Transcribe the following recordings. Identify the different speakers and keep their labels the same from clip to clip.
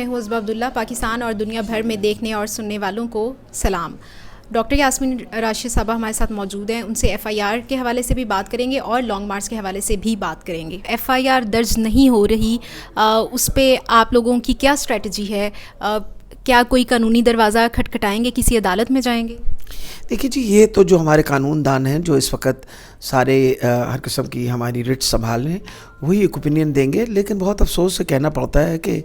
Speaker 1: میں ہوں عزبہ عبداللہ. پاکستان اور دنیا بھر میں دیکھنے اور سننے والوں کو سلام. ڈاکٹر یاسمین راشد صاحبہ ہمارے ساتھ موجود ہیں. ان سے ایف آئی آر کے حوالے سے بھی بات کریں گے اور لانگ مارچ کے حوالے سے بھی بات کریں گے. ایف آئی آر درج نہیں ہو رہی, اس پہ آپ لوگوں کی کیا اسٹریٹجی ہے؟ کیا کوئی قانونی دروازہ کھٹکھٹائیں گے, کسی عدالت میں جائیں گے؟
Speaker 2: دیکھیے جی, یہ تو جو ہمارے قانون دان ہیں جو اس وقت سارے ہر قسم کی ہماری رٹ سنبھال رہے ہیں وہی ایک اوپینین دیں گے. لیکن بہت افسوس سے کہنا پڑتا ہے کہ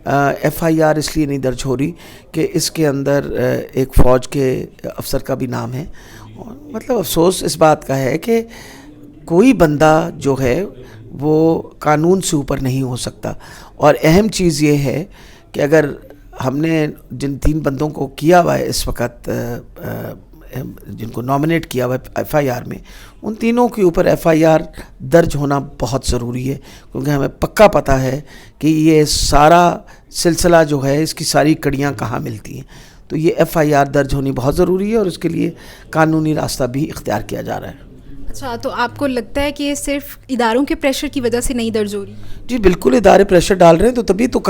Speaker 2: ایف آئی آر اس لیے نہیں درج ہو رہی کہ اس کے اندر ایک فوج کے افسر کا بھی نام ہے. مطلب افسوس اس بات کا ہے کہ کوئی بندہ جو ہے وہ قانون سے اوپر نہیں ہو سکتا. اور اہم چیز یہ ہے کہ اگر ہم نے جن 3 بندوں کو کیا ہوا ہے اس وقت, جن کو نامنیٹ کیا ہوا ہے ایف آئی آر میں, ان تینوں کے اوپر ایف آئی آر درج ہونا بہت ضروری ہے, کیونکہ ہمیں پکا پتہ ہے کہ یہ سارا سلسلہ جو ہے اس کی ساری کڑیاں کہاں ملتی ہیں. تو یہ ایف آئی آر درج ہونی بہت ضروری ہے اور اس کے لیے قانونی راستہ بھی اختیار کیا جا رہا ہے.
Speaker 1: اچھا, تو آپ کو لگتا ہے کہ صرف اداروں کے پریشر کی وجہ سے نہیں درج ہو رہی؟
Speaker 2: جی بالکل, ادارے پریشر ڈال رہے ہیں تو تبھی تو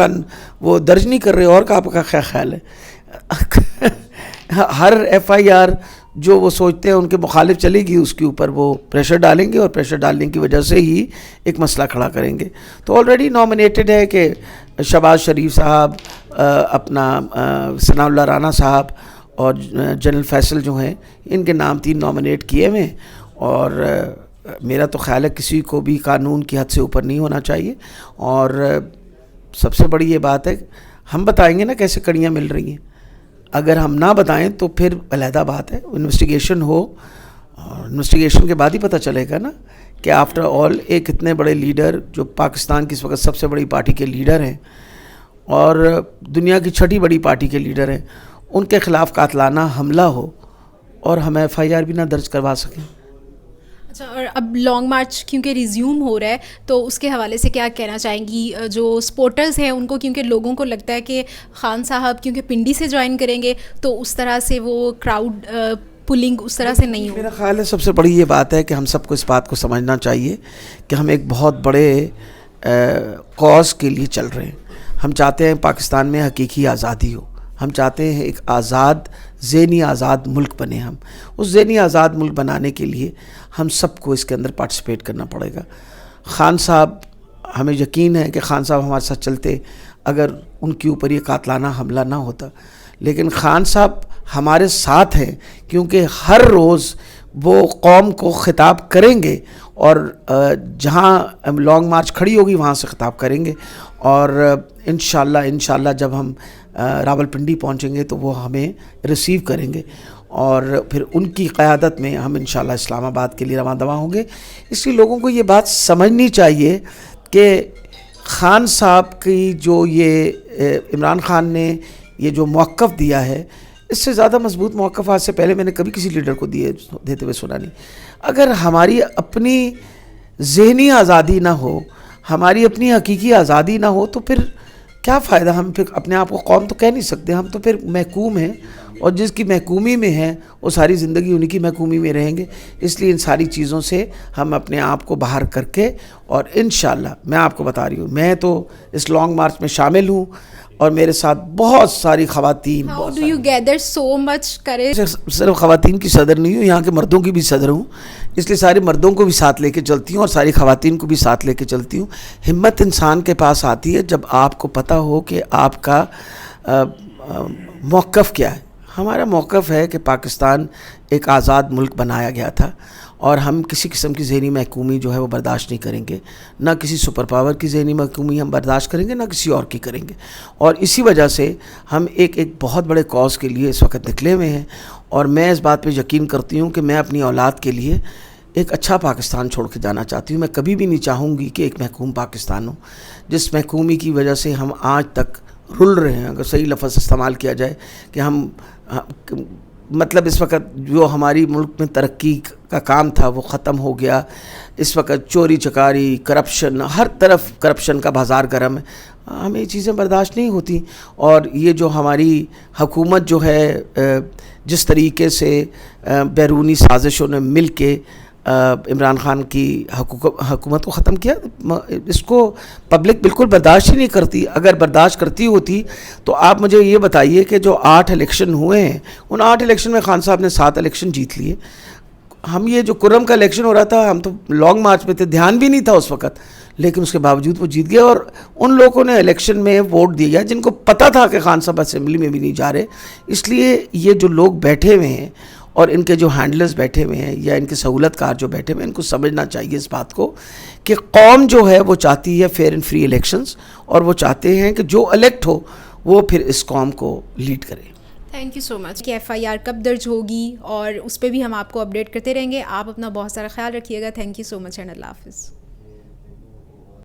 Speaker 2: وہ درج نہیں کر رہے. اور آپ کا کیا خیال ہے؟ ہر ایف آئی آر جو وہ سوچتے ہیں ان کے مخالف چلے گی, اس کے اوپر وہ پریشر ڈالیں گے اور پریشر ڈالنے کی وجہ سے ہی ایک مسئلہ کھڑا کریں گے. تو آلریڈی نامنیٹڈ ہے کہ شہباز شریف صاحب, اپنا ثناء اللہ رانا صاحب اور جنرل فیصل جو ہیں, ان کے نام 3 نامنیٹ کیے ہوئے ہیں. اور میرا تو خیال ہے کسی کو بھی قانون کی حد سے اوپر نہیں ہونا چاہیے. اور سب سے بڑی یہ بات ہے, ہم بتائیں گے نا کیسے کڑیاں مل رہی ہیں. اگر ہم نہ بتائیں تو پھر علیحدہ بات ہے, انویسٹیگیشن ہو, اور انویسٹیگیشن کے بعد ہی پتہ چلے گا نا کہ آفٹر آل ایک اتنے بڑے لیڈر جو پاکستان کی اس وقت سب سے بڑی پارٹی کے لیڈر ہیں اور دنیا کی 6ٹھی بڑی پارٹی کے لیڈر ہیں, ان کے خلاف قاتلانہ حملہ ہو اور ہم ایف آئی آر بھی نہ درج کروا سکیں.
Speaker 1: اچھا, اور اب لانگ مارچ کیونکہ ریزیوم ہو رہا ہے تو اس کے حوالے سے کیا کہنا چاہیں گی؟ جو سپورٹرز ہیں ان کو, کیونکہ لوگوں کو لگتا ہے کہ خان صاحب کیونکہ پنڈی سے جوائن کریں گے تو اس طرح سے وہ کراؤڈ پولنگ اس طرح سے نہیں ہو.
Speaker 2: میرا خیال ہے سب سے بڑی یہ بات ہے کہ ہم سب کو اس بات کو سمجھنا چاہیے کہ ہم ایک بہت بڑے کاز کے لیے چل رہے ہیں. ہم چاہتے ہیں پاکستان میں حقیقی آزادی ہو. ہم چاہتے ہیں ایک آزاد, ذہنی آزاد ملک بنے. ہم اس ذہنی آزاد ملک بنانے کے لیے ہم سب کو اس کے اندر پارٹیسپیٹ کرنا پڑے گا. خان صاحب, ہمیں یقین ہے کہ خان صاحب ہمارے ساتھ چلتے اگر ان کے اوپر یہ قاتلانہ حملہ نہ ہوتا. لیکن خان صاحب ہمارے ساتھ ہیں کیونکہ ہر روز وہ قوم کو خطاب کریں گے اور جہاں لانگ مارچ کھڑی ہوگی وہاں سے خطاب کریں گے. اور انشاءاللہ جب ہم راولپنڈی پہنچیں گے تو وہ ہمیں ریسیو کریں گے اور پھر ان کی قیادت میں ہم انشاءاللہ اسلام آباد کے لیے رواں دواں ہوں گے. اس لیے لوگوں کو یہ بات سمجھنی چاہیے کہ خان صاحب کی جو یہ عمران خان نے یہ جو موقف دیا ہے, اس سے زیادہ مضبوط موقف آج سے پہلے میں نے کبھی کسی لیڈر کو دیتے ہوئے سنا نہیں. اگر ہماری اپنی ذہنی آزادی نہ ہو, ہماری اپنی حقیقی آزادی نہ ہو تو پھر کیا فائدہ؟ ہم پھر اپنے آپ کو قوم تو کہہ نہیں سکتے. ہم تو پھر محکوم ہیں اور جس کی محکومی میں ہیں وہ ساری زندگی انہی کی محکومی میں رہیں گے. اس لیے ان ساری چیزوں سے ہم اپنے آپ کو باہر کر کے, اور انشاءاللہ میں آپ کو بتا رہی ہوں, میں تو اس لانگ مارچ میں شامل ہوں اور میرے ساتھ بہت ساری خواتین.
Speaker 1: How do you gather so much courage?
Speaker 2: صرف خواتین کی صدر نہیں ہوں, یہاں کے مردوں کی بھی صدر ہوں, اس لیے سارے مردوں کو بھی ساتھ لے کے چلتی ہوں اور ساری خواتین کو بھی ساتھ لے کے چلتی ہوں. ہمت انسان کے پاس آتی ہے جب آپ کو پتہ ہو کہ آپ کا موقف کیا ہے. ہمارا موقف ہے کہ پاکستان ایک آزاد ملک بنایا گیا تھا اور ہم کسی قسم کی ذہنی محکومی جو ہے وہ برداشت نہیں کریں گے. نہ کسی سپر پاور کی ذہنی محکومی ہم برداشت کریں گے, نہ کسی اور کی کریں گے. اور اسی وجہ سے ہم ایک بہت بڑے کاز کے لیے اس وقت نکلے ہوئے ہیں. اور میں اس بات پہ یقین کرتی ہوں کہ میں اپنی اولاد کے لیے ایک اچھا پاکستان چھوڑ کے جانا چاہتی ہوں. میں کبھی بھی نہیں چاہوں گی کہ ایک محکوم پاکستان ہو, جس محکومی کی وجہ سے ہم آج تک رل رہے ہیں. اگر صحیح لفظ استعمال کیا جائے کہ ہم مطلب اس وقت جو ہماری ملک میں ترقی کا کام تھا وہ ختم ہو گیا. اس وقت چوری چکاری, کرپشن, ہر طرف کرپشن کا بازار گرم ہے. ہمیں یہ چیزیں برداشت نہیں ہوتی. اور یہ جو ہماری حکومت جو ہے جس طریقے سے بیرونی سازشوں نے مل کے عمران خان کی حکومت کو ختم کیا. اس کو پبلک بالکل برداشت ہی نہیں کرتی. اگر برداشت کرتی ہوتی تو آپ مجھے یہ بتائیے کہ جو 8 الیکشن ہوئے ہیں ان 8 الیکشن میں خان صاحب نے 7 الیکشن جیت لیے. ہم یہ جو کرم کا الیکشن ہو رہا تھا ہم تو لانگ مارچ میں تھے, دھیان بھی نہیں تھا اس وقت, لیکن اس کے باوجود وہ جیت گئے. اور ان لوگوں نے الیکشن میں ووٹ دیا جن کو پتہ تھا کہ خان صاحب اسمبلی میں بھی نہیں جا رہے. اس لیے یہ جو لوگ بیٹھے ہوئے ہیں اور ان کے جو ہینڈلرز بیٹھے ہوئے ہیں یا ان کے سہولت کار جو بیٹھے ہوئے ہیں, ان کو سمجھنا چاہیے اس بات کو کہ قوم جو ہے وہ چاہتی ہے فیئر اینڈ فری الیکشنز, اور وہ چاہتے ہیں کہ جو الیکٹ ہو وہ پھر اس قوم کو لیڈ کرے.
Speaker 1: تھینک یو سو مچ. کہ ایف آئی آر کب درج ہوگی اور اس پہ بھی ہم آپ کو اپڈیٹ کرتے رہیں گے. آپ اپنا بہت سارا خیال رکھیے گا. Thank you so much and اللہ حافظ.